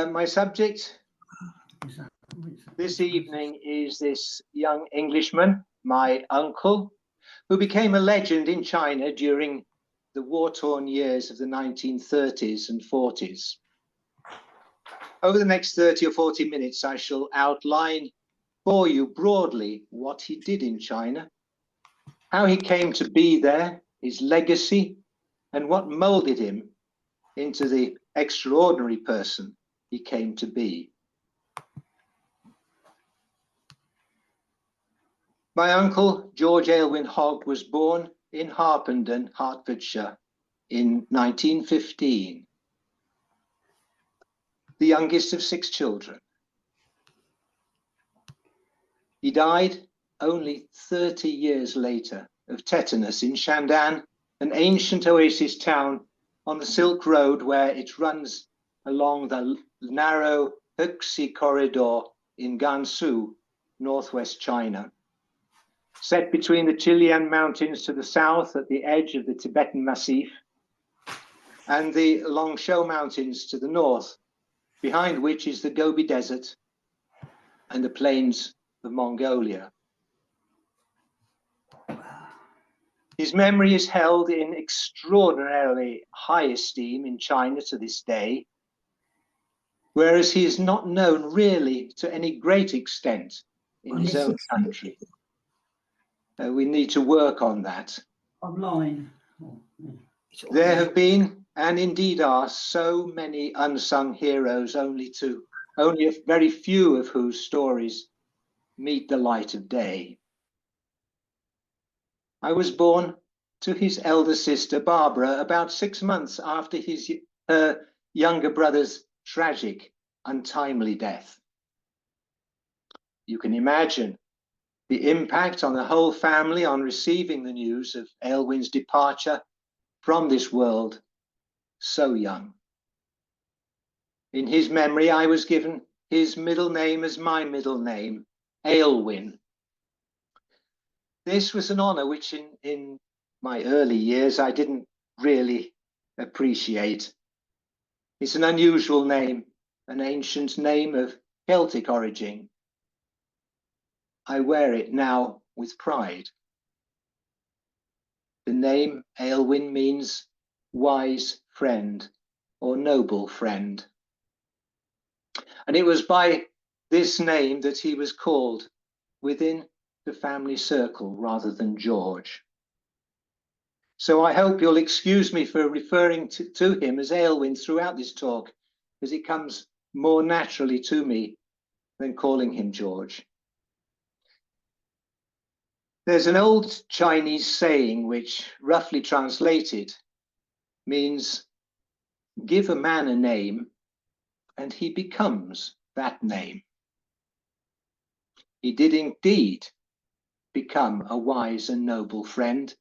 My subject this evening is this young Englishman, my uncle, who became a legend in China during the war-torn years of the 1930s and 40s. Over the next 30 or 40 minutes, I shall outline for you broadly what he did in China, how he came to be there, his legacy, and what molded him into the extraordinary person he came to be. My uncle, George Aylwin Hogg, was born in Harpenden, Hertfordshire, in 1915, the youngest of 6 children. He died only 30 years later of tetanus in Shandan, an ancient oasis town on the Silk Road where it runs along the narrow Huxi corridor in Gansu, northwest China. Set between the Chilean mountains to the south at the edge of the Tibetan Massif and the Longshan mountains to the north, behind which is the Gobi Desert and the plains of Mongolia. His memory is held in extraordinarily high esteem in China to this day, whereas he is not known really to any great extent in his own country. We need to work on that. Online. There have been, and indeed are, so many unsung heroes, only a very few of whose stories meet the light of day. I was born to his elder sister, Barbara, about 6 months after her younger brother's tragic, untimely death. You can imagine the impact on the whole family on receiving the news of Aylwin's departure from this world so young. In his memory, I was given his middle name as my middle name, Aylwin. This was an honor which in my early years I didn't really appreciate. It's an unusual name, an ancient name of Celtic origin. I wear it now with pride. The name Aylwin means wise friend or noble friend. And it was by this name that he was called within the family circle rather than George. So I hope you'll excuse me for referring to him as Aylwin throughout this talk, as it comes more naturally to me than calling him George. There's an old Chinese saying which, roughly translated, means give a man a name and he becomes that name. He did indeed become a wise and noble friend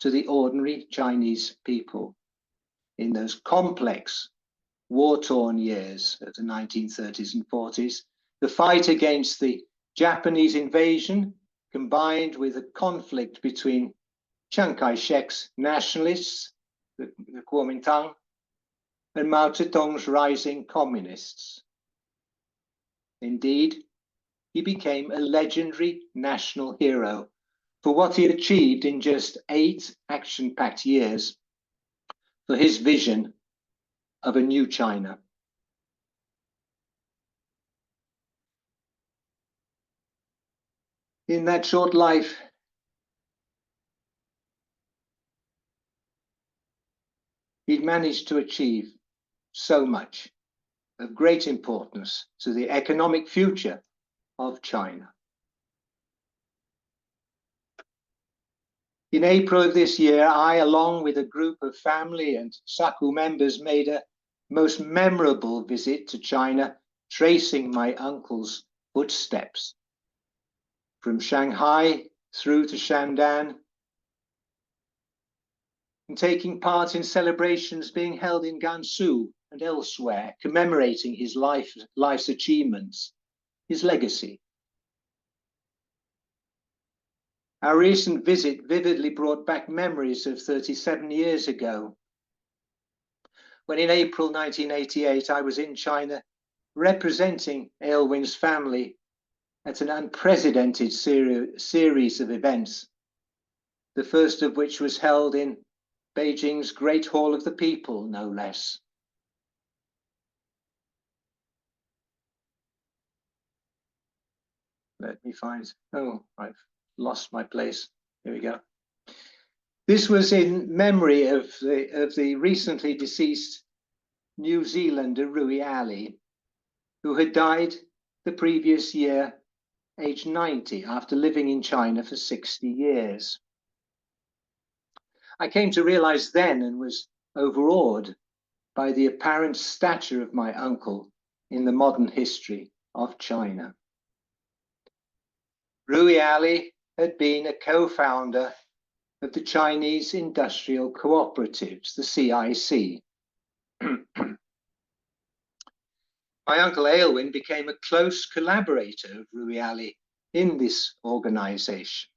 to the ordinary Chinese people in those complex, war-torn years of the 1930s and 40s. The fight against the Japanese invasion combined with a conflict between Chiang Kai-shek's nationalists, the Kuomintang, and Mao Zedong's rising communists. Indeed, he became a legendary national hero for what he achieved in just 8 action-packed years for his vision of a new China. In that short life, he'd managed to achieve so much of great importance to the economic future of China. In April of this year, I, along with a group of family and SACU members, made a most memorable visit to China, tracing my uncle's footsteps from Shanghai through to Shandan, and taking part in celebrations being held in Gansu and elsewhere, commemorating his life's achievements, his legacy. Our recent visit vividly brought back memories of 37 years ago, when in April 1988 I was in China representing Aylwin's family at an unprecedented series of events, the first of which was held in Beijing's Great Hall of the People, no less. Let me find, oh, I've lost my place. Here we go. This was in memory of the recently deceased New Zealander Rui Ali, who had died the previous year, aged 90, after living in China for 60 years. I came to realize then and was overawed by the apparent stature of my uncle in the modern history of China. Rui Ali had been a co-founder of the Chinese Industrial Cooperatives, the CIC. My uncle Aylwin became a close collaborator of Rui Ali in this organization.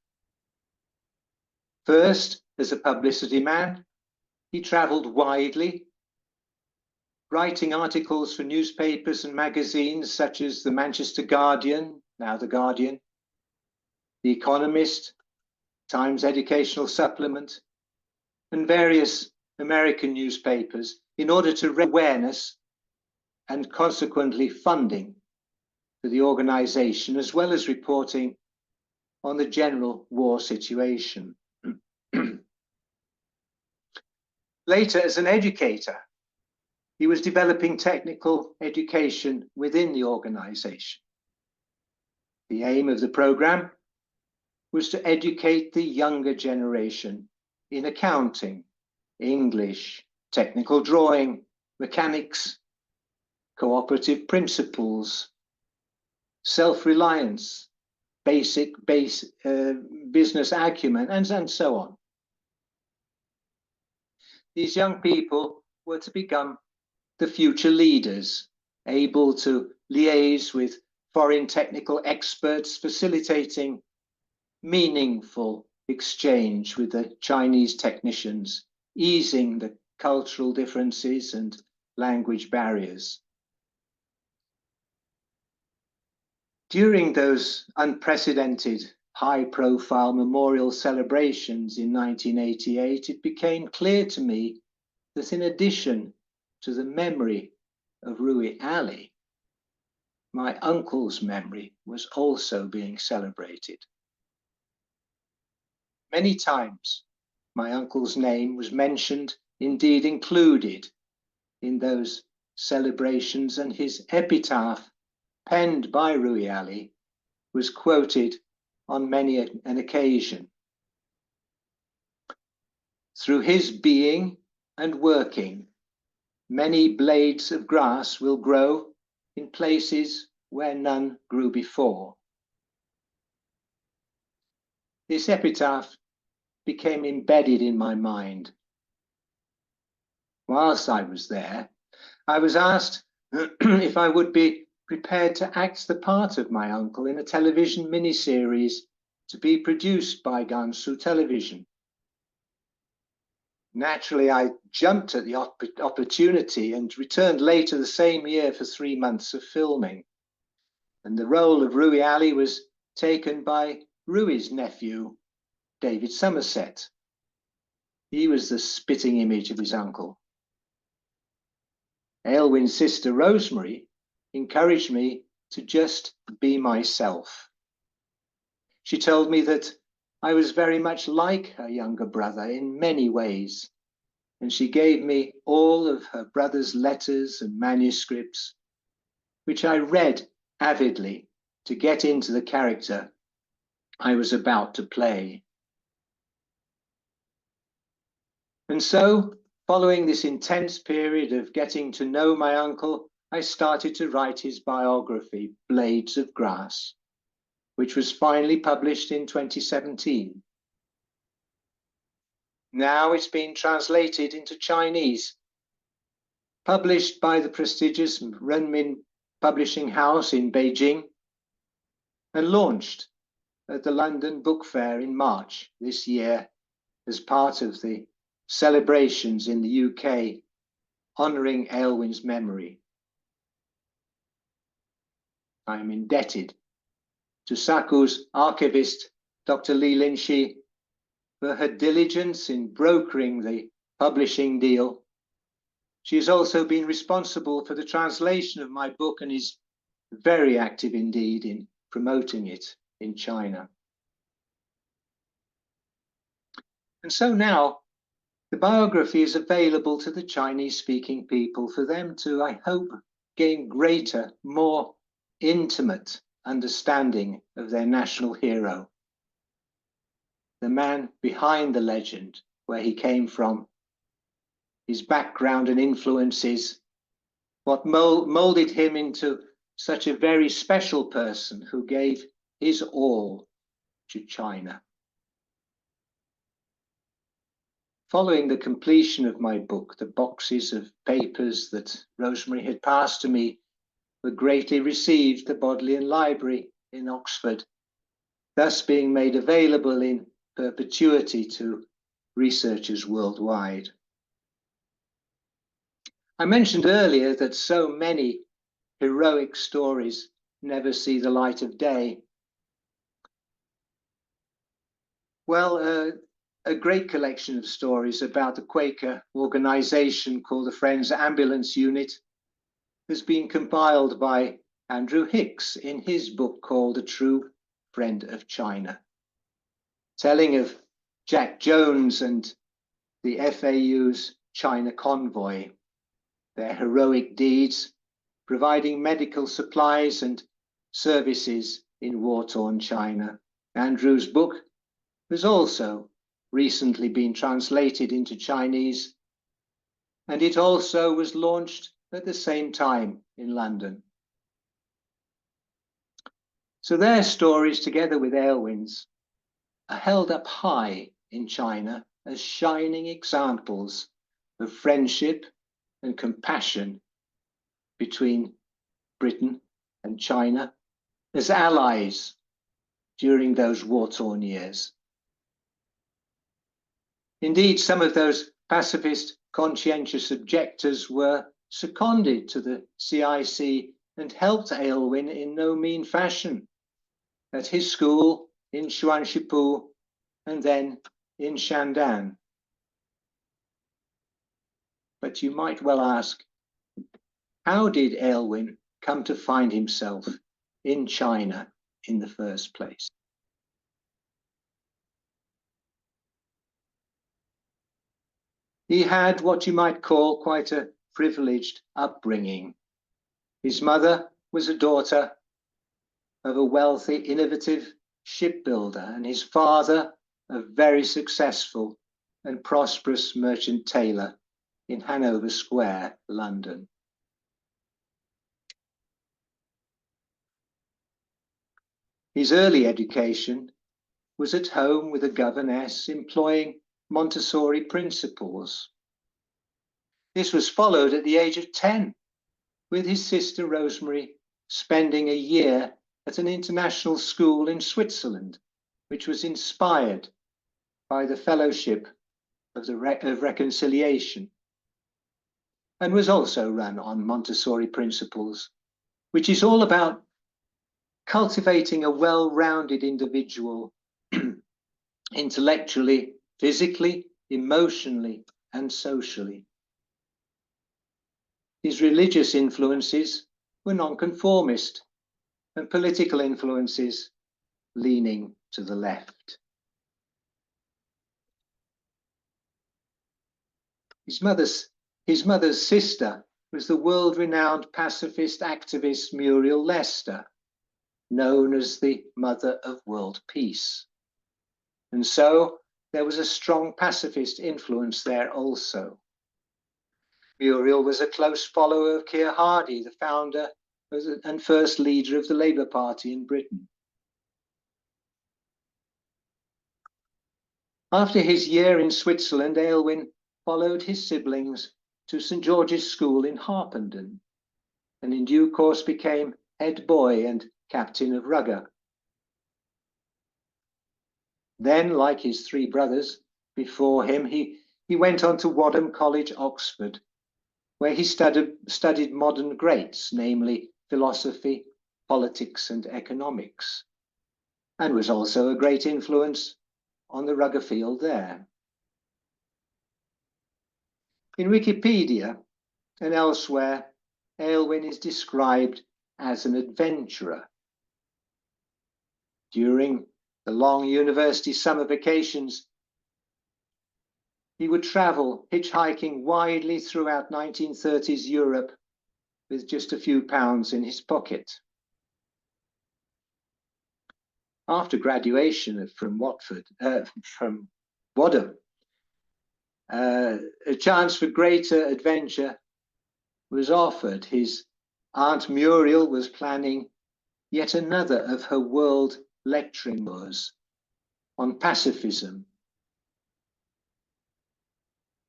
First, as a publicity man, he traveled widely, writing articles for newspapers and magazines such as the Manchester Guardian, now the Guardian, The Economist, Times Educational Supplement, and various American newspapers in order to raise awareness and consequently funding for the organization, as well as reporting on the general war situation. Later, as an educator, he was developing technical education within the organization. The aim of the program was to educate the younger generation in accounting, English, technical drawing, mechanics, cooperative principles, self-reliance, basic business acumen, and so on. These young people were to become the future leaders, able to liaise with foreign technical experts, facilitating meaningful exchange with the Chinese technicians, easing the cultural differences and language barriers. During those unprecedented high-profile memorial celebrations in 1988, it became clear to me that in addition to the memory of Rui Ali, my uncle's memory was also being celebrated. Many times, my uncle's name was mentioned, indeed included, in those celebrations, and his epitaph, penned by Rui Ali, was quoted on many an occasion. Through his being and working, many blades of grass will grow in places where none grew before. This epitaph became embedded in my mind. Whilst I was there, I was asked if I would be prepared to act the part of my uncle in a television miniseries to be produced by Gansu Television. Naturally, I jumped at the opportunity and returned later the same year for 3 months of filming. And the role of Rui Ali was taken by Rui's nephew, David Somerset. He was the spitting image of his uncle. Aylwin's sister Rosemary encouraged me to just be myself. She told me that I was very much like her younger brother in many ways, and she gave me all of her brother's letters and manuscripts, which I read avidly to get into the character I was about to play. And so, following this intense period of getting to know my uncle, I started to write his biography, Blades of Grass, which was finally published in 2017. Now it's been translated into Chinese, published by the prestigious Renmin Publishing House in Beijing, and launched at the London Book Fair in March this year as part of the celebrations in the UK honouring Aylwin's memory. I am indebted to SACU's archivist, Dr. Li Linshi, for her diligence in brokering the publishing deal. She has also been responsible for the translation of my book and is very active indeed in promoting it in China. And so now the biography is available to the Chinese-speaking people for them to, I hope, gain greater, more intimate understanding of their national hero, the man behind the legend, where he came from, his background and influences, what molded him into such a very special person who gave his all to China. Following the completion of my book, the boxes of papers that Rosemary had passed to me were greatly received at the Bodleian Library in Oxford, thus being made available in perpetuity to researchers worldwide. I mentioned earlier that so many heroic stories never see the light of day. Well, a great collection of stories about the Quaker organization called the Friends Ambulance Unit has been compiled by Andrew Hicks in his book called A True Friend of China, telling of Jack Jones and the FAU's China convoy, their heroic deeds, providing medical supplies and services in war-torn China. Andrew's book has also recently been translated into Chinese, and it also was launched at the same time in London. So their stories, together with Aylwin's, are held up high in China as shining examples of friendship and compassion between Britain and China as allies during those war-torn years. Indeed, some of those pacifist, conscientious objectors were seconded to the CIC and helped Aylwin in no mean fashion at his school in Xuanshipu and then in Shandan. But you might well ask, how did Aylwin come to find himself in China in the first place? He had what you might call quite a privileged upbringing. His mother was a daughter of a wealthy, innovative shipbuilder, and his father a very successful and prosperous merchant tailor in Hanover Square, London. His early education was at home with a governess employing Montessori principles. This was followed at the age of 10, with his sister Rosemary spending a year at an international school in Switzerland, which was inspired by the Fellowship of Reconciliation, and was also run on Montessori principles, which is all about cultivating a well-rounded individual intellectually, physically, emotionally, and socially. His religious influences were nonconformist and political influences leaning to the left. His mother's sister was the world-renowned pacifist activist Muriel Lester, known as the Mother of World Peace. And so there was a strong pacifist influence there also. Muriel was a close follower of Keir Hardie, the founder and first leader of the Labour Party in Britain. After his year in Switzerland, Aylwin followed his siblings to St George's School in Harpenden, and in due course became head boy and captain of rugger. Then, like his three brothers before him, he went on to Wadham College, Oxford, where he studied modern greats, namely philosophy, politics and economics, and was also a great influence on the rugger field there. In Wikipedia and elsewhere, Aylwin is described as an adventurer. During the long university summer vacations, he would travel hitchhiking widely throughout 1930s Europe with just a few pounds in his pocket. After graduation from Wadham, a chance for greater adventure was offered. His Aunt Muriel was planning yet another of her world lecturing tours on pacifism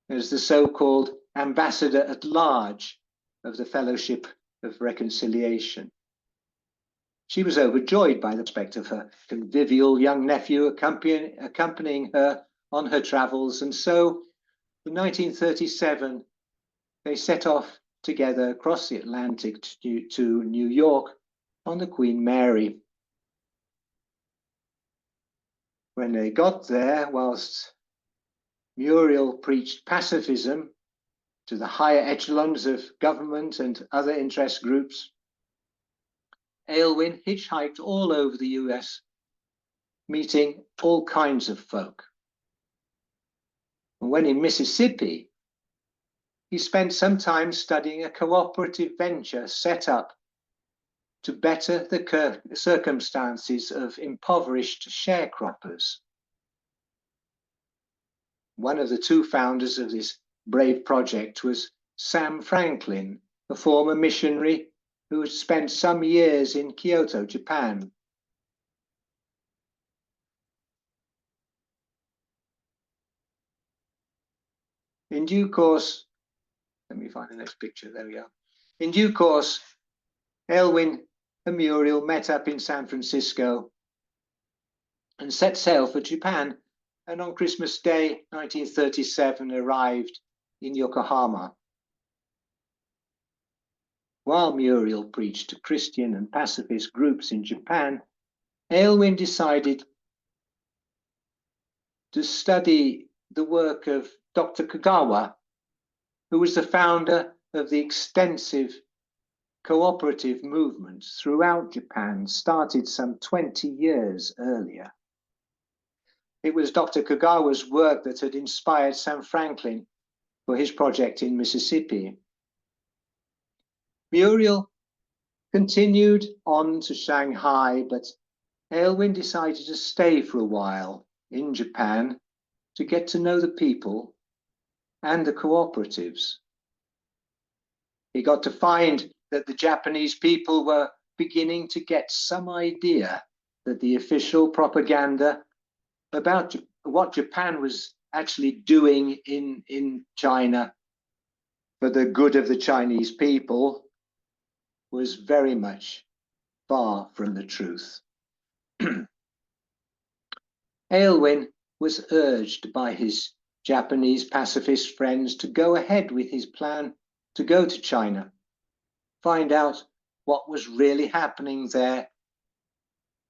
as the so-called ambassador at large of the Fellowship of Reconciliation. She was overjoyed by the prospect of her convivial young nephew accompanying her on her travels, and so in 1937 they set off together across the Atlantic to New York on the Queen Mary. When they got there, whilst Muriel preached pacifism to the higher echelons of government and other interest groups, Aylwin hitchhiked all over the US, meeting all kinds of folk. And when in Mississippi, he spent some time studying a cooperative venture set up to better the circumstances of impoverished sharecroppers. One of the two founders of this brave project was Sam Franklin, a former missionary who had spent some years in Kyoto, Japan. In due course, let me find the next picture, there we go. In due course, Aylwin and Muriel met up in San Francisco and set sail for Japan, and on Christmas Day 1937 arrived in Yokohama. While Muriel preached to Christian and pacifist groups in Japan, Aylwin decided to study the work of Dr. Kagawa, who was the founder of the extensive cooperative movements throughout Japan, started some 20 years earlier. It was Dr. Kagawa's work that had inspired Sam Franklin for his project in Mississippi. Muriel continued on to Shanghai, but Aylwin decided to stay for a while in Japan to get to know the people and the cooperatives. He got to find that the Japanese people were beginning to get some idea that the official propaganda about what Japan was actually doing in China for the good of the Chinese people was very much far from the truth. Aylwin was urged by his Japanese pacifist friends to go ahead with his plan to go to China, find out what was really happening there,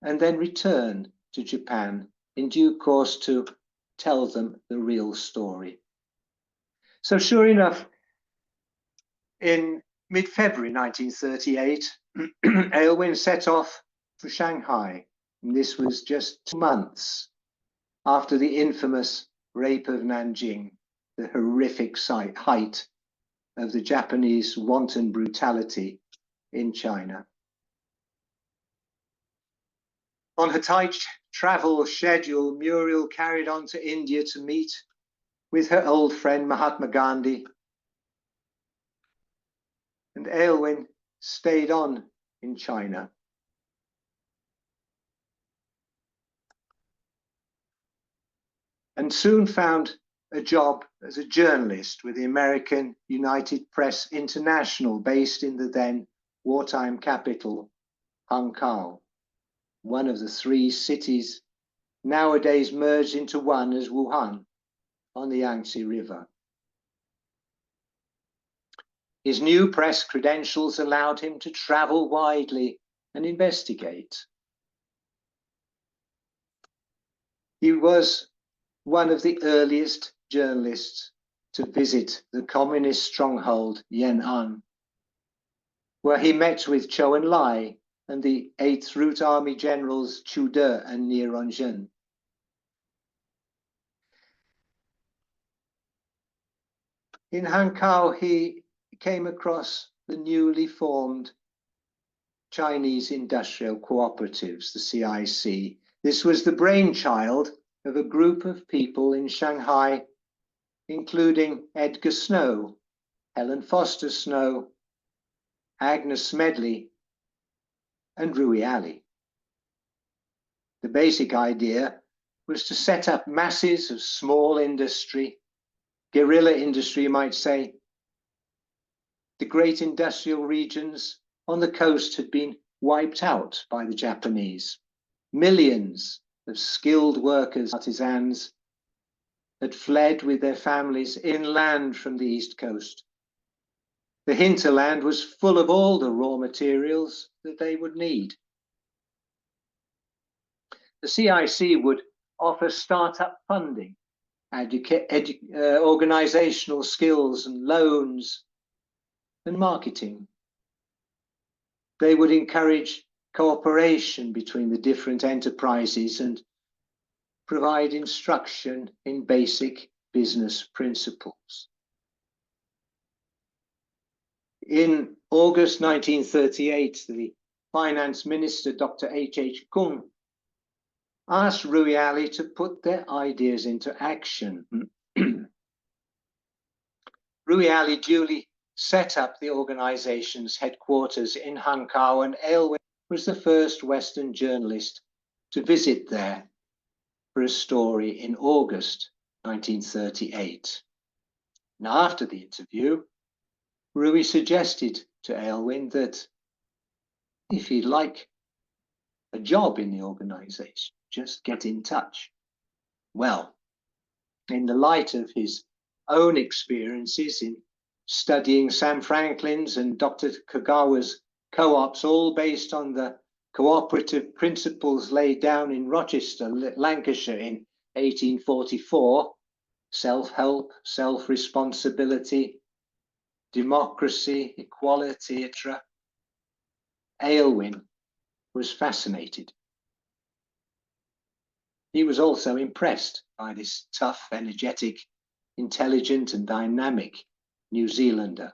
and then return to Japan in due course to tell them the real story. So sure enough, in mid-February 1938, Aylwin set off for Shanghai. And this was just 2 months after the infamous rape of Nanjing, the horrific height of the Japanese wanton brutality in China. On her tight travel schedule, Muriel carried on to India to meet with her old friend Mahatma Gandhi, and Aylwin stayed on in China. And soon found a job as a journalist with the American United Press International, based in the then wartime capital, Hankow, one of the 3 cities nowadays merged into one as Wuhan on the Yangtze River. His new press credentials allowed him to travel widely and investigate. He was one of the earliest journalists to visit the communist stronghold Yan'an, where he met with Zhou Enlai and the 8th Route Army generals Chu De and Nie Rongjin. In Hankow, he came across the newly formed Chinese Industrial Cooperatives, the CIC. This was the brainchild of a group of people in Shanghai, including Edgar Snow, Helen Foster Snow, Agnes Smedley, and Rui Ali. The basic idea was to set up masses of small industry, guerrilla industry, you might say. The great industrial regions on the coast had been wiped out by the Japanese. Millions of skilled workers, artisans, had fled with their families inland from the east coast. The hinterland was full of all the raw materials that they would need. The CIC would offer startup funding, organizational skills and loans and marketing. They would encourage cooperation between the different enterprises and provide instruction in basic business principles. In August 1938, the finance minister, Dr. H. Kung, asked Rui Ali to put their ideas into action. Rui Ali duly set up the organization's headquarters in Hankow, and Aylwin was the first Western journalist to visit there for a story in August 1938. And after the interview, Rui suggested to Aylwin that if he'd like a job in the organization, just get in touch. Well, in the light of his own experiences in studying Sam Franklin's and Dr. Kagawa's co-ops, all based on the cooperative principles laid down in Rochester, Lancashire in 1844, self-help, self-responsibility, democracy, equality, etc. Aylwin was fascinated. He was also impressed by this tough, energetic, intelligent and dynamic New Zealander.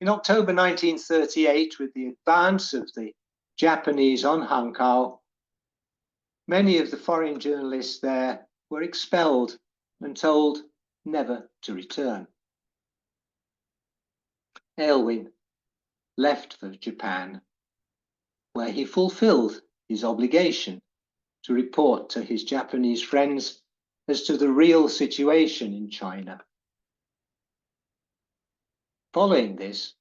In October 1938, with the advance of the Japanese on Hankow, many of the foreign journalists there were expelled and told never to return. Aylwin left for Japan, where he fulfilled his obligation to report to his Japanese friends as to the real situation in China. Following this,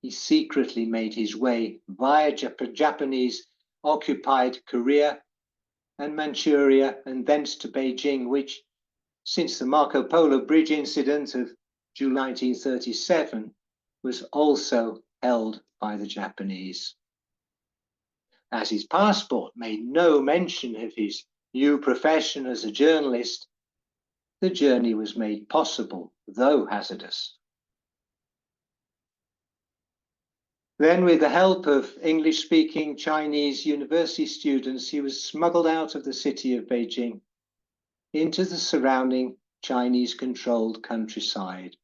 he secretly made his way via Japanese-occupied Korea and Manchuria and thence to Beijing, which, since the Marco Polo Bridge incident of June 1937, was also held by the Japanese. As his passport made no mention of his new profession as a journalist, the journey was made possible, though hazardous. Then, with the help of English-speaking Chinese university students, he was smuggled out of the city of Beijing into the surrounding Chinese-controlled countryside.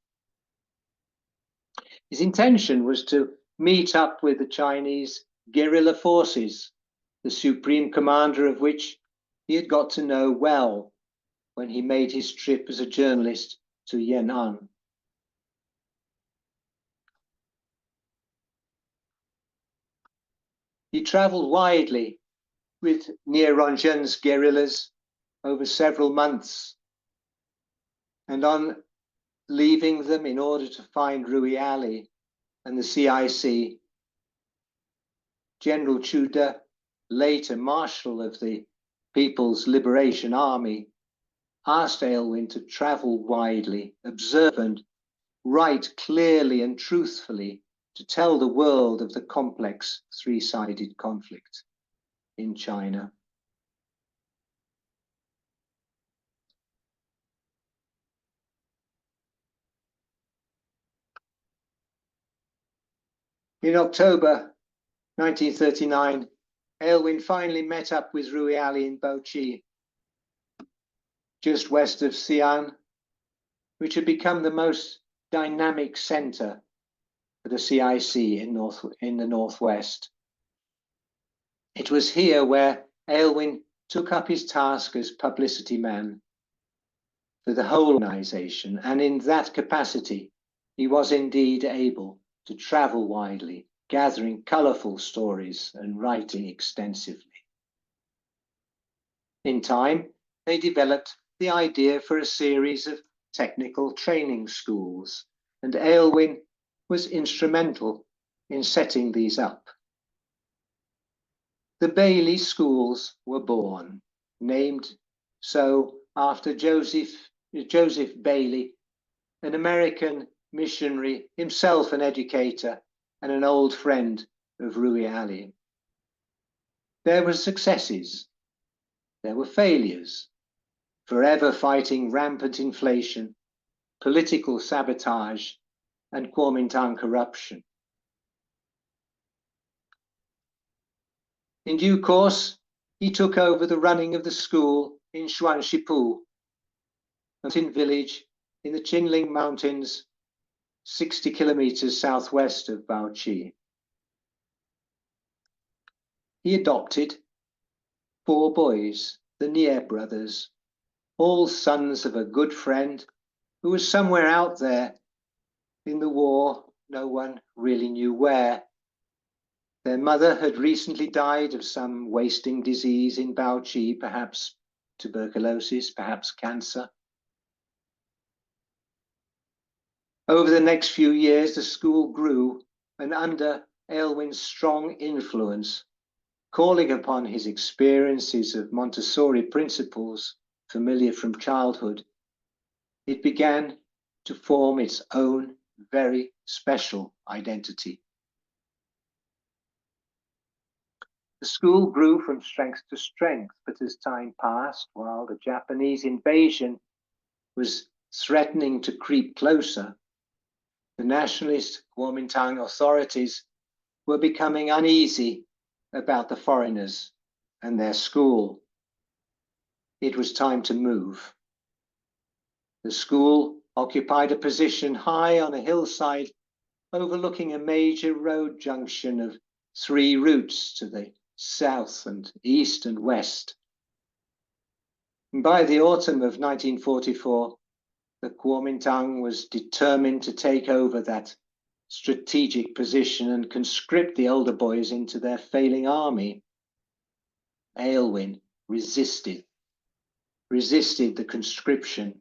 His intention was to meet up with the Chinese guerrilla forces, the supreme commander of which he had got to know well when he made his trip as a journalist to Yan'an. He traveled widely with Nie Rongjin's guerrillas over several months, and on leaving them in order to find Rui Ali and the CIC, General Chu De, later Marshal of the People's Liberation Army, asked Aylwin to travel widely, observe and write clearly and truthfully to tell the world of the complex three-sided conflict in China. In October 1939, Aylwin finally met up with Rui Ali in Baochi, just west of Xi'an, which had become the most dynamic center for the CIC in the northwest. It was here where Aylwin took up his task as publicity man for the whole organization, and in that capacity, he was indeed able to travel widely, gathering colorful stories and writing extensively. In time, they developed the idea for a series of technical training schools, and Aylwin was instrumental in setting these up. The Bailey schools were born, named so after Joseph Bailey, an American missionary, himself an educator and an old friend of Rui Ali. There were successes, there were failures, forever fighting rampant inflation, political sabotage, and Kuomintang corruption. In due course, he took over the running of the school in Shuangshipu, a mountain village in the Qinling Mountains, 60 kilometers southwest of Baochi. He adopted 4 boys, the Nie brothers, all sons of a good friend who was somewhere out there in the war, no one really knew where. Their mother had recently died of some wasting disease in Baochi, perhaps tuberculosis, perhaps cancer. Over the next few years, the school grew, and under Aylwin's strong influence, calling upon his experiences of Montessori principles familiar from childhood, it began to form its own very special identity. The school grew from strength to strength, but as time passed, while the Japanese invasion was threatening to creep closer, the nationalist Kuomintang authorities were becoming uneasy about the foreigners and their school. It was time to move. The school occupied a position high on a hillside overlooking a major road junction of 3 routes to the south and east and west. And by the autumn of 1944, the Kuomintang was determined to take over that strategic position and conscript the older boys into their failing army. Aylwin resisted the conscription.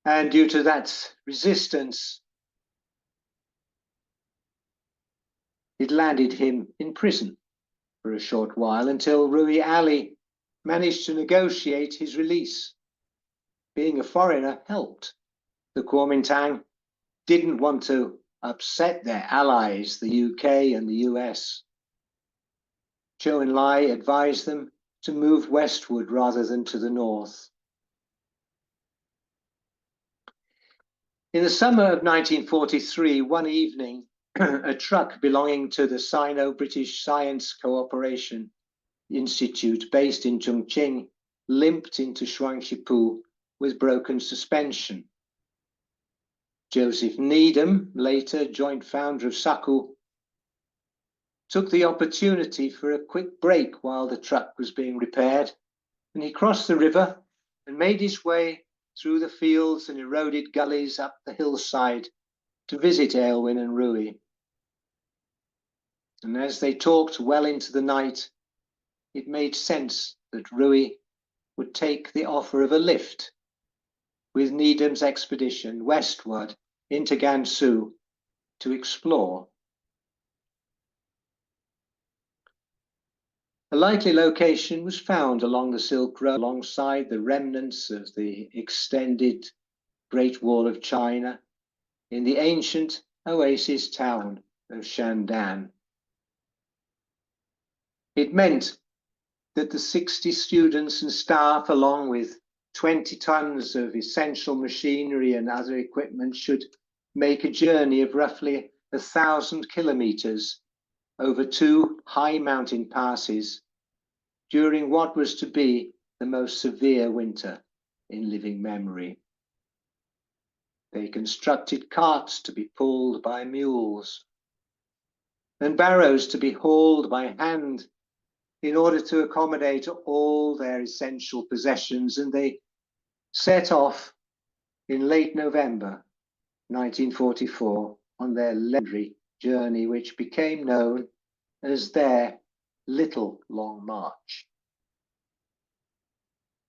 And due to that resistance, it landed him in prison for a short while until Rui Ali managed to negotiate his release. Being a foreigner helped. The Kuomintang didn't want to upset their allies, the UK and the US. Zhou Enlai advised them to move westward rather than to the north. In the summer of 1943, one evening, a truck belonging to the Sino-British Science Cooperation Institute based in Chongqing limped into Shuangshipu with broken suspension. Joseph Needham, later joint founder of SACU, took the opportunity for a quick break while the truck was being repaired, and he crossed the river and made his way through the fields and eroded gullies up the hillside to visit Aylwin and Rui. And as they talked well into the night, it made sense that Rui would take the offer of a lift with Needham's expedition westward into Gansu to explore. A likely location was found along the Silk Road, alongside the remnants of the extended Great Wall of China, in the ancient oasis town of Shandan. It meant that the 60 students and staff, along with 20 tons of essential machinery and other equipment, should make a journey of roughly 1,000 kilometers over 2 high mountain passes during what was to be the most severe winter in living memory. They constructed carts to be pulled by mules and barrows to be hauled by hand in order to accommodate all their essential possessions, and they set off in late November 1944 on their legendary journey, which became known as their Little Long March.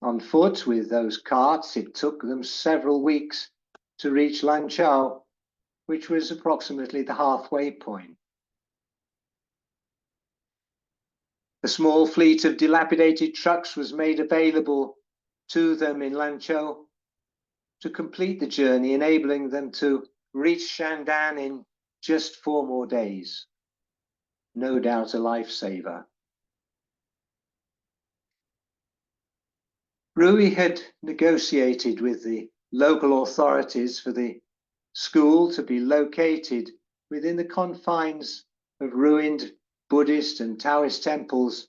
On foot with those carts, it took them several weeks to reach Lanzhou, which was approximately the halfway point. A small fleet of dilapidated trucks was made available to them in Lanzhou to complete the journey, enabling them to reach Shandan in just 4 more days. No doubt a lifesaver. Rui had negotiated with the local authorities for the school to be located within the confines of ruined Buddhist and Taoist temples.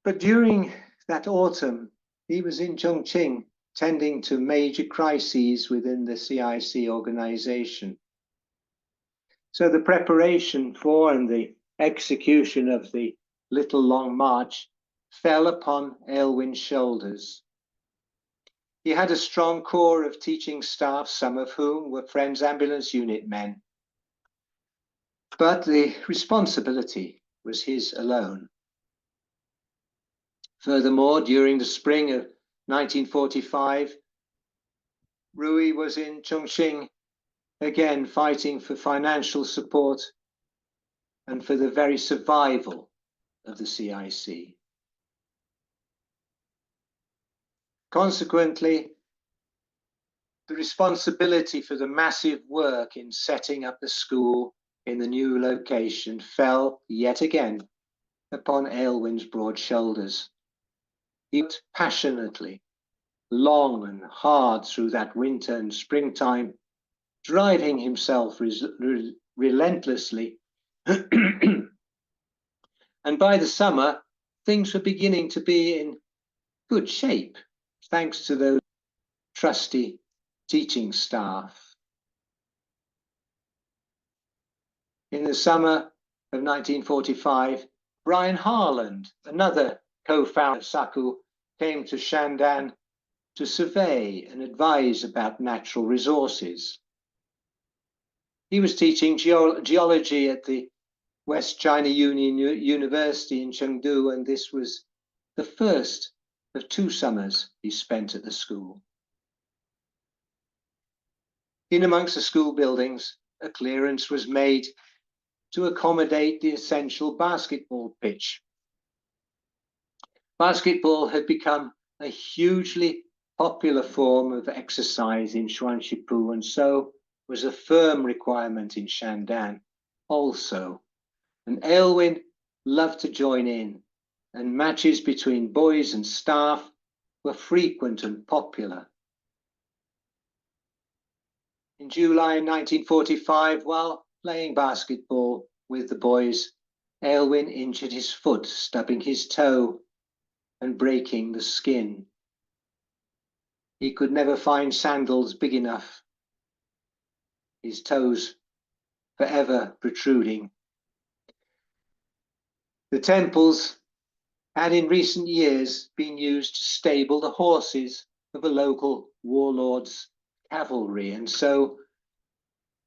But during that autumn, he was in Chongqing tending to major crises within the CIC organization. So the preparation for and the execution of the Little Long March fell upon Aylwin's shoulders. He had a strong core of teaching staff, some of whom were Friends Ambulance Unit men. But the responsibility was his alone. Furthermore, during the spring of 1945, Rui was in Chongqing, again fighting for financial support and for the very survival of the CIC. Consequently, the responsibility for the massive work in setting up the school in the new location fell yet again upon Aylwin's broad shoulders. He worked passionately, long and hard through that winter and springtime, driving himself relentlessly. And by the summer, things were beginning to be in good shape, thanks to those trusty teaching staff. In the summer of 1945, Brian Harland, another co-founder of SACU, came to Shandan to survey and advise about natural resources. He was teaching geology at the West China Union University in Chengdu, and this was the first of 2 summers he spent at the school. In amongst the school buildings, a clearance was made to accommodate the essential basketball pitch. Basketball had become a hugely popular form of exercise in Xuanxipu, and so was a firm requirement in Shandan also. And Aylwin loved to join in, and matches between boys and staff were frequent and popular. In July 1945, while playing basketball with the boys, Aylwin injured his foot, stubbing his toe and breaking the skin. He could never find sandals big enough, his toes forever protruding. The temples had in recent years been used to stable the horses of a local warlord's cavalry, and so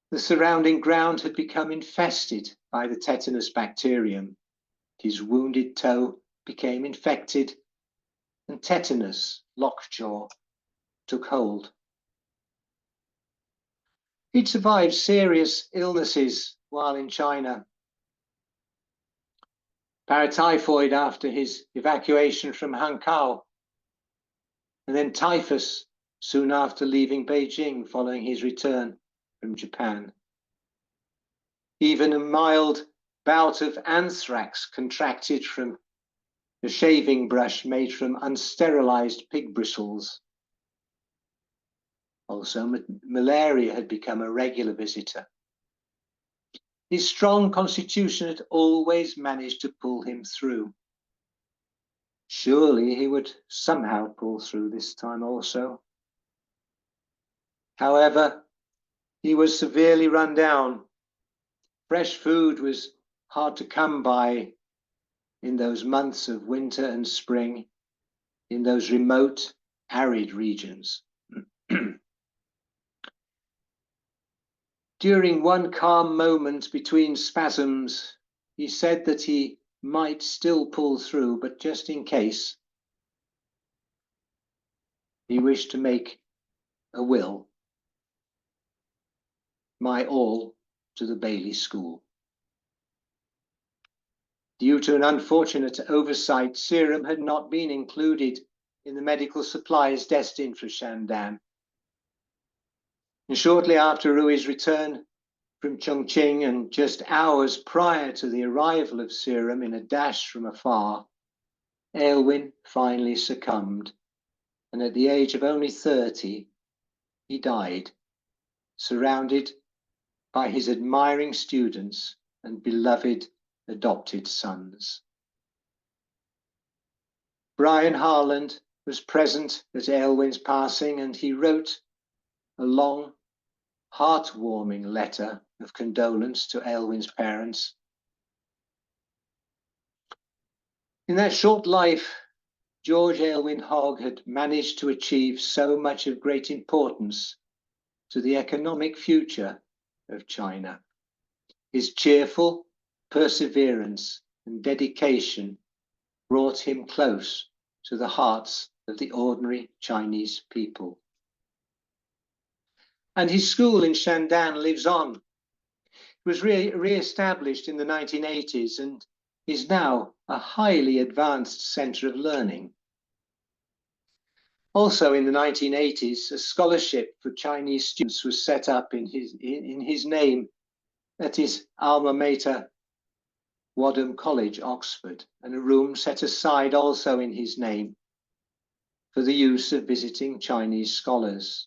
the surrounding ground had become infested by the tetanus bacterium. His wounded toe became infected, and tetanus, lockjaw, took hold. He'd survived serious illnesses while in China. Paratyphoid after his evacuation from Hankow, and then typhus soon after leaving Beijing following his return from Japan. Even a mild bout of anthrax contracted from a shaving brush made from unsterilized pig bristles. Also, malaria had become a regular visitor. His strong constitution had always managed to pull him through. Surely he would somehow pull through this time also. However, he was severely run down. Fresh food was hard to come by in those months of winter and spring, in those remote, arid regions. During one calm moment between spasms, he said that he might still pull through, but just in case, he wished to make a will, my all to the Bailey School. Due to an unfortunate oversight, serum had not been included in the medical supplies destined for Shandan. And shortly after Rui's return from Chongqing, and just hours prior to the arrival of serum in a dash from afar, Aylwin finally succumbed, and at the age of only 30, he died, surrounded by his admiring students and beloved adopted sons. Brian Harland was present at Aylwin's passing, and he wrote a long, heartwarming letter of condolence to Aylwin's parents. In that short life, George Aylwin Hogg had managed to achieve so much of great importance to the economic future of China. His cheerful perseverance and dedication brought him close to the hearts of the ordinary Chinese people. And his school in Shandan lives on. It was re-established in the 1980s and is now a highly advanced center of learning. Also in the 1980s, a scholarship for Chinese students was set up in his name at his alma mater, Wadham College, Oxford, and a room set aside also in his name for the use of visiting Chinese scholars.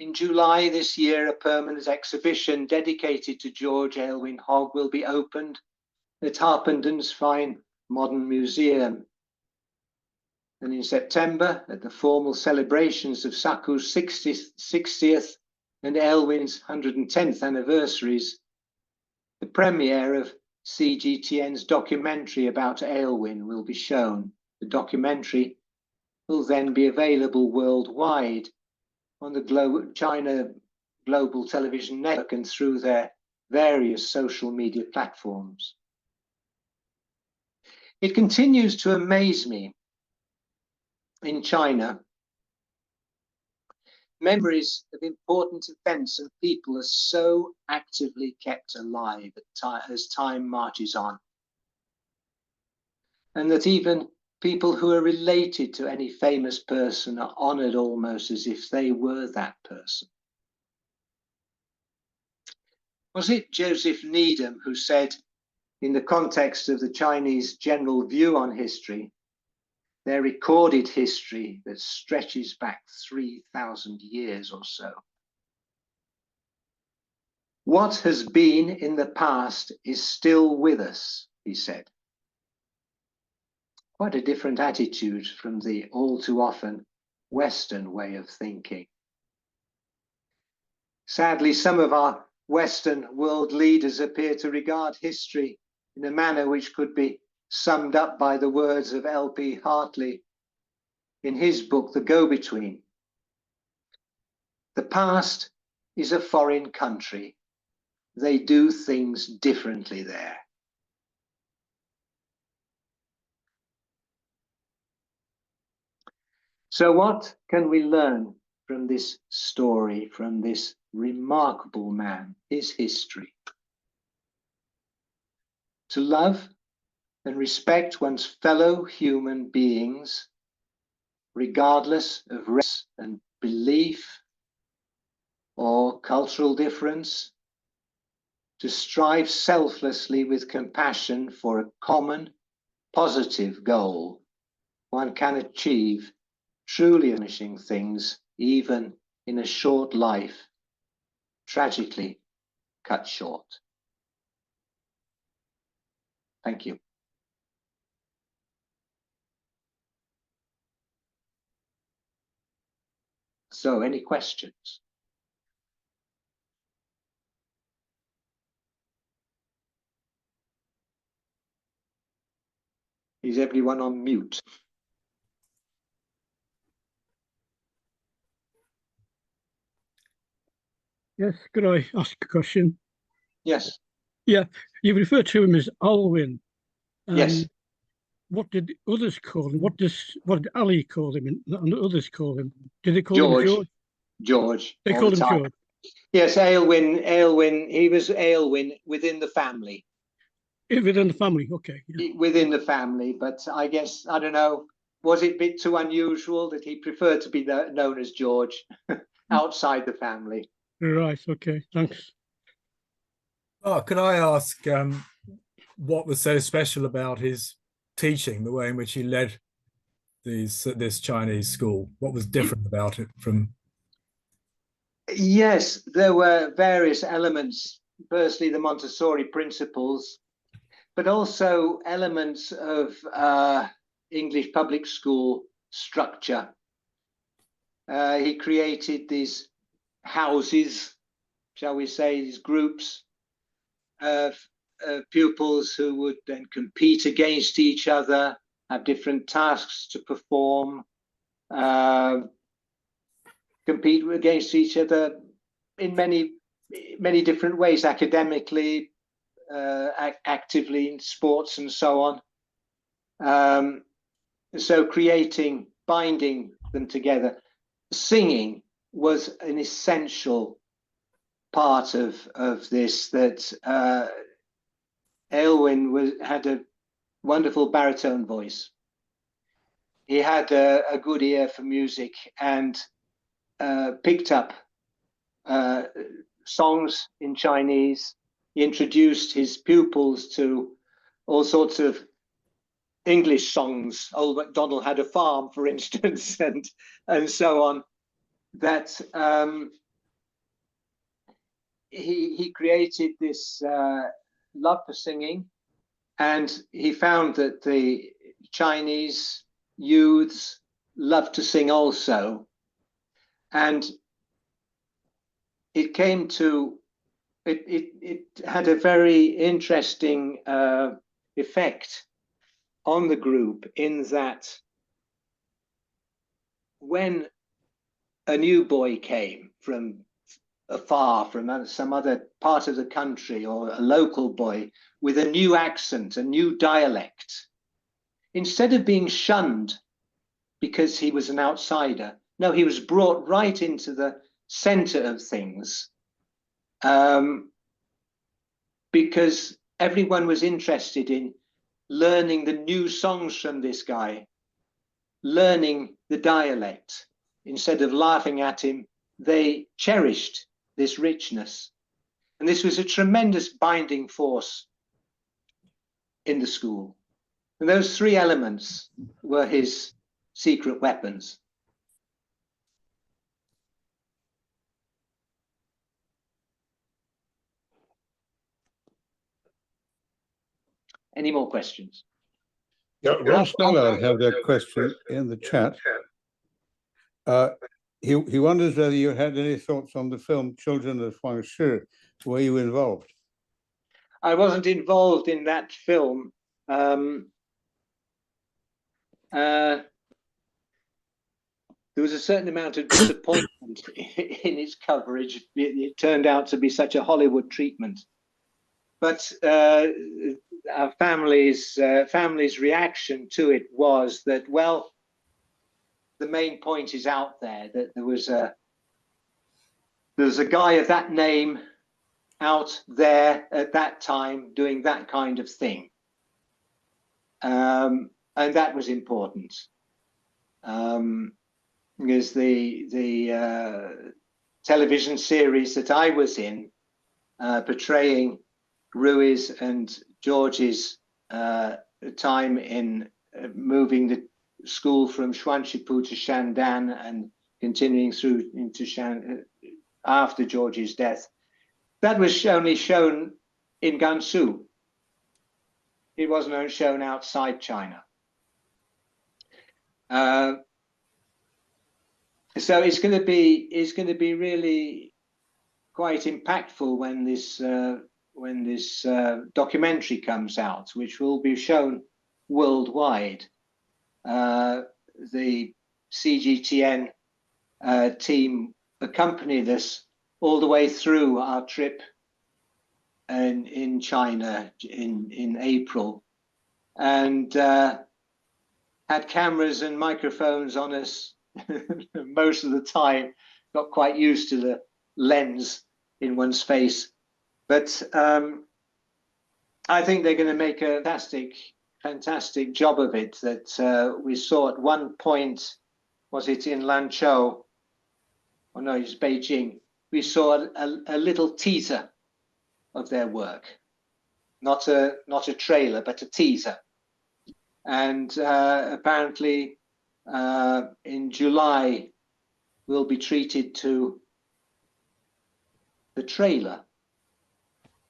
In July this year, a permanent exhibition dedicated to George Aylwin Hogg will be opened at Harpenden Fine Modern Museum. And in September, at the formal celebrations of SACU's 60th and Aylwin's 110th anniversaries, the premiere of CGTN's documentary about Aylwin will be shown. The documentary will then be available worldwide on the China Global Television Network and through their various social media platforms. It continues to amaze me. In China, memories of important events and people are so actively kept alive as time marches on, and that even people who are related to any famous person are honored almost as if they were that person. Was it Joseph Needham who said, in the context of the Chinese general view on history, their recorded history that stretches back 3,000 years or so? What has been in the past is still with us, he said. Quite a different attitude from the all too often Western way of thinking. Sadly, some of our Western world leaders appear to regard history in a manner which could be summed up by the words of L.P. Hartley in his book, The Go-Between. The past is a foreign country. They do things differently there. So what can we learn from this story, from this remarkable man, his history? To love and respect one's fellow human beings regardless of race and belief or cultural difference, to strive selflessly with compassion for a common, positive goal, one can achieve truly astonishing things, even in a short life, tragically cut short. Thank you. So, any questions? Is everyone on mute? Yes, could I ask a question? Yes. Yeah, you refer to him as Alwyn. Yes. What did others call him? What did Ali call him and others call him? Did they call him George? George. They all called the him time. George. Yes, Aylwin. He was Aylwin within the family. Within the family, okay. Yeah. Within the family, but I guess, I don't know, was it a bit too unusual that he preferred to be known as George outside the family? Right, okay, thanks. Oh, could I ask what was so special about his teaching, the way in which he led this Chinese school? What was different about it from? Yes, there were various elements. Firstly, the Montessori principles, but also elements of English public school structure. He created these houses, shall we say, these groups of pupils who would then compete against each other, have different tasks to perform, compete against each other in many different ways, academically, actively in sports and so on. So binding them together. Singing was an essential part of this, that Aylwin had a wonderful baritone voice. He had a good ear for music and picked up songs in Chinese. He introduced his pupils to all sorts of English songs. Old MacDonald Had a Farm, for instance, and so on. That he created this love for singing, and he found that the Chinese youths love to sing also, and it had a very interesting effect on the group, in that when a new boy came from afar, from some other part of the country, or a local boy with a new accent, a new dialect, instead of being shunned because he was an outsider, no, he was brought right into the center of things, because everyone was interested in learning the new songs from this guy, learning the dialect. Instead of laughing at him, they cherished this richness. And this was a tremendous binding force in the school. And those three elements were his secret weapons. Any more questions? Yeah, Ross Ballard had a question in the chat. He wonders whether you had any thoughts on the film Children of Huangshi. Were you involved? I wasn't involved in that film. There was a certain amount of disappointment in its coverage. It turned out to be such a Hollywood treatment. But our family's reaction to it was that, well, the main point is out there, that there was a guy of that name out there at that time doing that kind of thing. And that was important. Because the television series that I was in, portraying Rui's and George's time in moving the school from Xuanqipu to Shandan and continuing through into after George's death, that was only shown in Gansu. It wasn't shown outside China. So it's going to be really quite impactful when this documentary comes out, which will be shown worldwide. The CGTN team accompanied us all the way through our trip in China in April, and had cameras and microphones on us most of the time. Got quite used to the lens in one's face, but I think they're going to make a fantastic job of it. That we saw at one point, was it in Lanzhou? Oh no, it's Beijing. We saw a little teaser of their work, not a trailer, but a teaser. And apparently in July we'll be treated to the trailer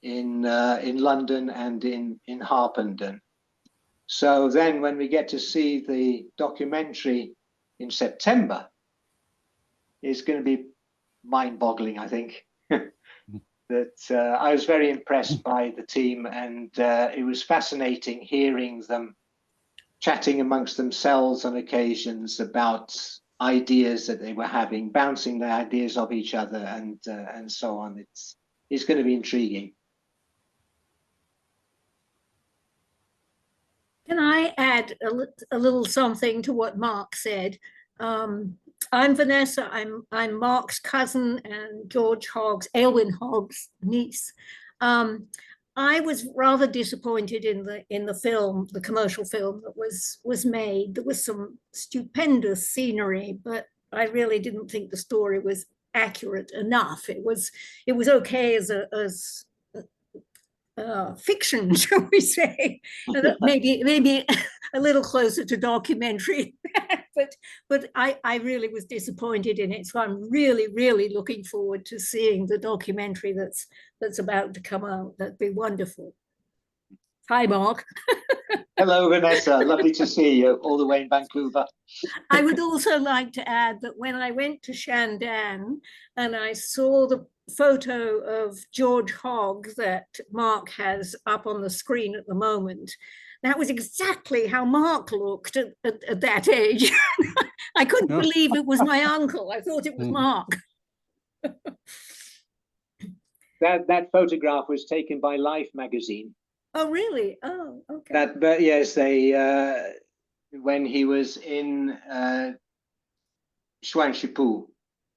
in London and in Harpenden. So then when we get to see the documentary in September, it's going to be mind-boggling, I think. That I was very impressed by the team, and it was fascinating hearing them chatting amongst themselves on occasions about ideas that they were having, bouncing the ideas of each other, and so on. It's going to be intriguing. Can I add a little something to what Mark said? I'm Vanessa. I'm Mark's cousin and George Hogg's, Aylwin Hogg's niece. I was rather disappointed in the film, the commercial film that was made. There was some stupendous scenery, but I really didn't think the story was accurate enough. It was okay as fiction, shall we say? maybe a little closer to documentary, but I really was disappointed in it. So I'm really looking forward to seeing the documentary that's about to come out. That'd be wonderful. Hi, Mark. Hello, Vanessa. Lovely to see you all the way in Vancouver. I would also like to add that when I went to Shandan and I saw the photo of George Hogg that Mark has up on the screen at the moment, that was exactly how Mark looked at that age. I couldn't believe it was my uncle. I thought it was Mark. That photograph was taken by Life magazine. Oh, really? Oh, okay. But yes, they when he was in Xuanqipu,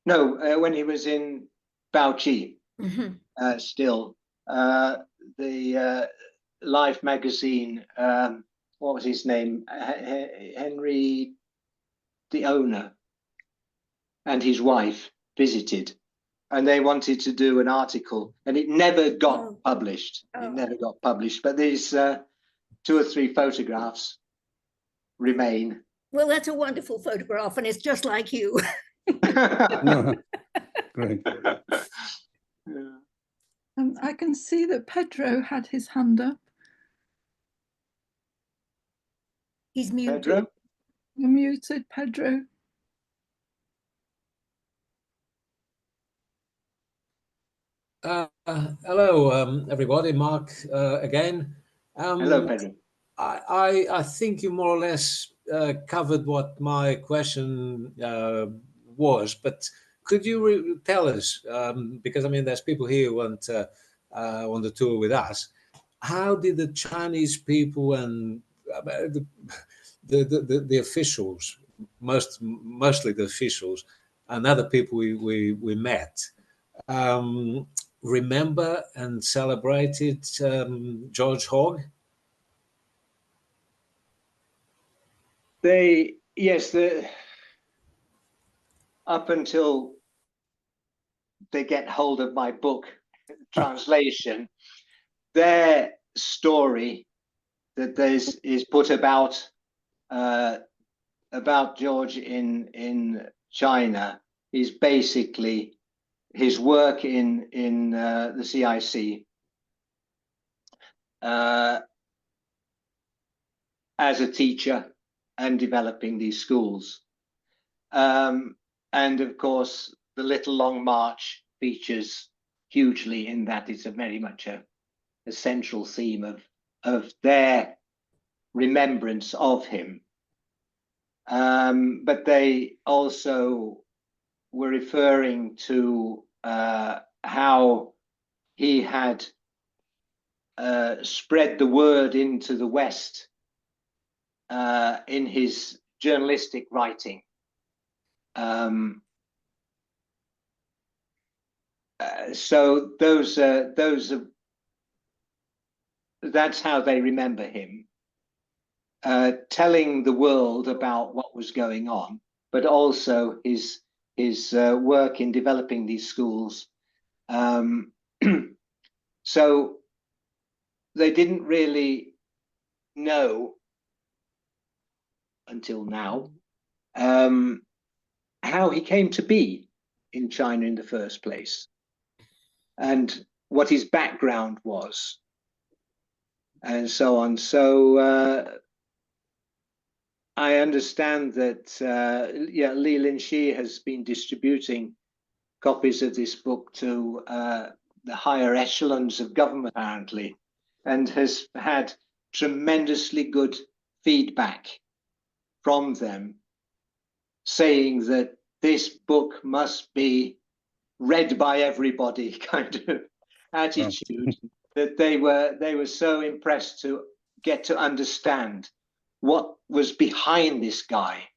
no, when he was in Baoqi, still, the Life magazine, what was his name? Henry, the owner, and his wife visited, and they wanted to do an article, and it never got published. It never got published, but these 2 or 3 photographs remain. Well, that's a wonderful photograph, and it's just like you. Great. I can see that Pedro had his hand up. He's muted. Pedro? You're muted, Pedro. Hello, everybody. Mark again. Hello, Pedro. I think you more or less covered what my question was, but could you tell us, because I mean, there's people here who want on the tour with us, how did the Chinese people and the officials, mostly the officials, and other people we met, remember and celebrated George Hogg? Yes, up until they get hold of my book translation, their story that is put about George in China is basically his work in the CIC as a teacher and developing these schools. And of course, the Little Long March features hugely in that. It's a very much a central theme of their remembrance of him. But they also were referring to how he had spread the word into the West in his journalistic writing. So that's how they remember him, telling the world about what was going on, but also his work in developing these schools. So they didn't really know until now how he came to be in China in the first place, and what his background was, and so on. So I understand that Li Linxi has been distributing copies of this book to the higher echelons of government, apparently, and has had tremendously good feedback from them, saying that this book must be read by everybody, kind of attitude. That they were so impressed to get to understand what was behind this guy,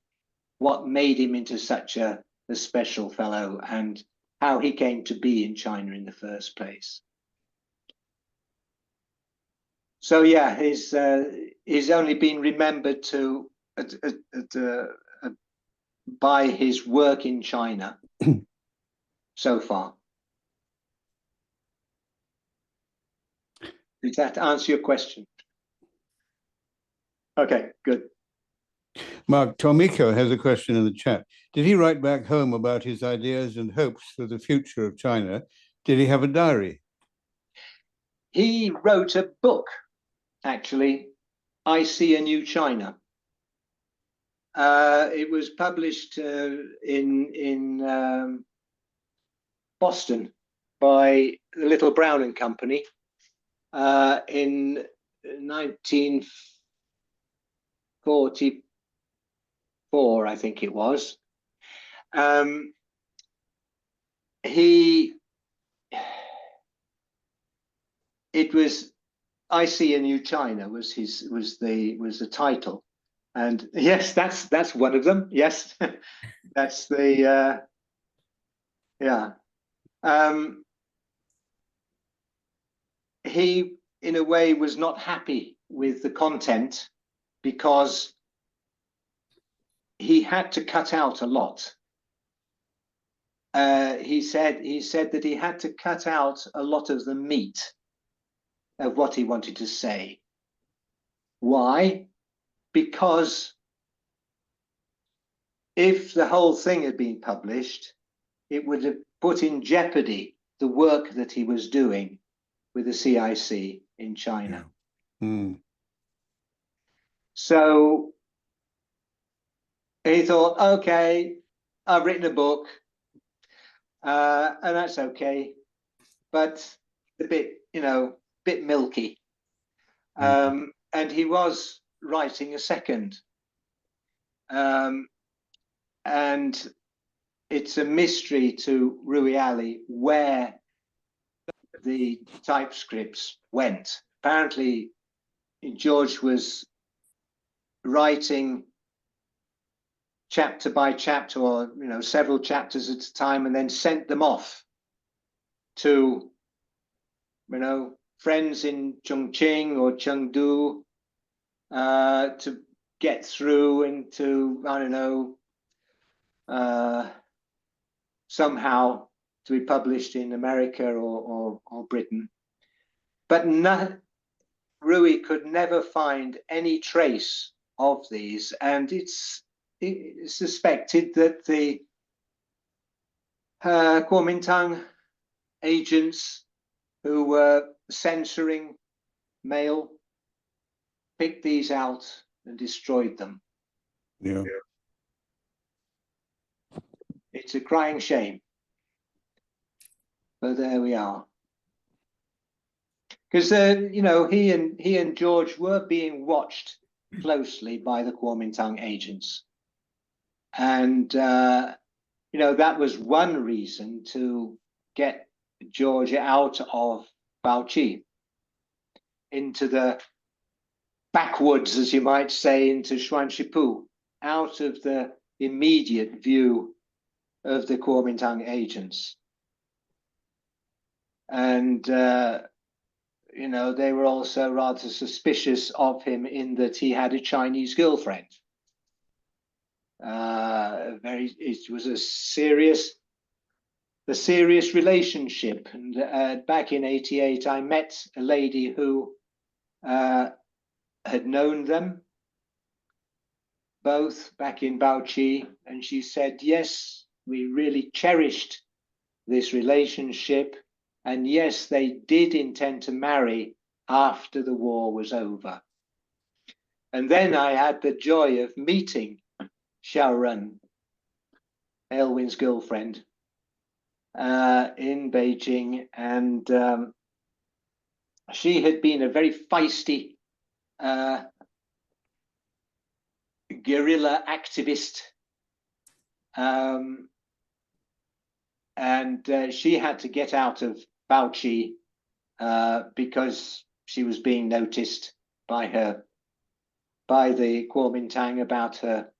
what made him into such a special fellow, and how he came to be in China in the first place. So yeah, he's only been remembered by his work in China so far. Does that answer your question? Okay, good. Mark, Tomiko has a question in the chat. Did he write back home about his ideas and hopes for the future of China? Did he have a diary? He wrote a book, actually, I See a New China. It was published in Boston by the Little Brown and Company in 1944, I think it was. It was I See a New China was the title, and yes, that's one of them. Yes, that's the yeah. He, in a way, was not happy with the content because he had to cut out a lot. He said that he had to cut out a lot of the meat of what he wanted to say. Why? Because if the whole thing had been published, it would have put in jeopardy the work that he was doing with the CIC in China. Yeah. Mm. So he thought, okay, I've written a book, and that's okay, but a bit, bit milky. And he was writing a second. And it's a mystery to Rui Ali where the typescripts went. Apparently, George was writing chapter by chapter, or several chapters at a time, and then sent them off to friends in Chongqing or Chengdu to get through into, I don't know, somehow to be published in America or Britain. But Rui could never find any trace of these, and it's suspected that the Kuomintang agents who were censoring mail picked these out and destroyed them. Yeah. It's a crying shame. But there we are. Because you know, he and George were being watched closely by the Kuomintang agents, and you know, that was one reason to get George out of Baochi into the backwoods, as you might say, into Xuanshipu, out of the immediate view of the Kuomintang agents. And you know, they were also rather suspicious of him in that he had a Chinese girlfriend. It was a serious relationship. And back in '88, I met a lady who had known them both back in Baochi, and she said, yes, we really cherished this relationship. And yes, they did intend to marry after the war was over. And then I had the joy of meeting Xiaorun, Aylwin's girlfriend, in Beijing. And she had been a very feisty guerrilla activist. And she had to get out of Baochi because she was being noticed by the Kuomintang about her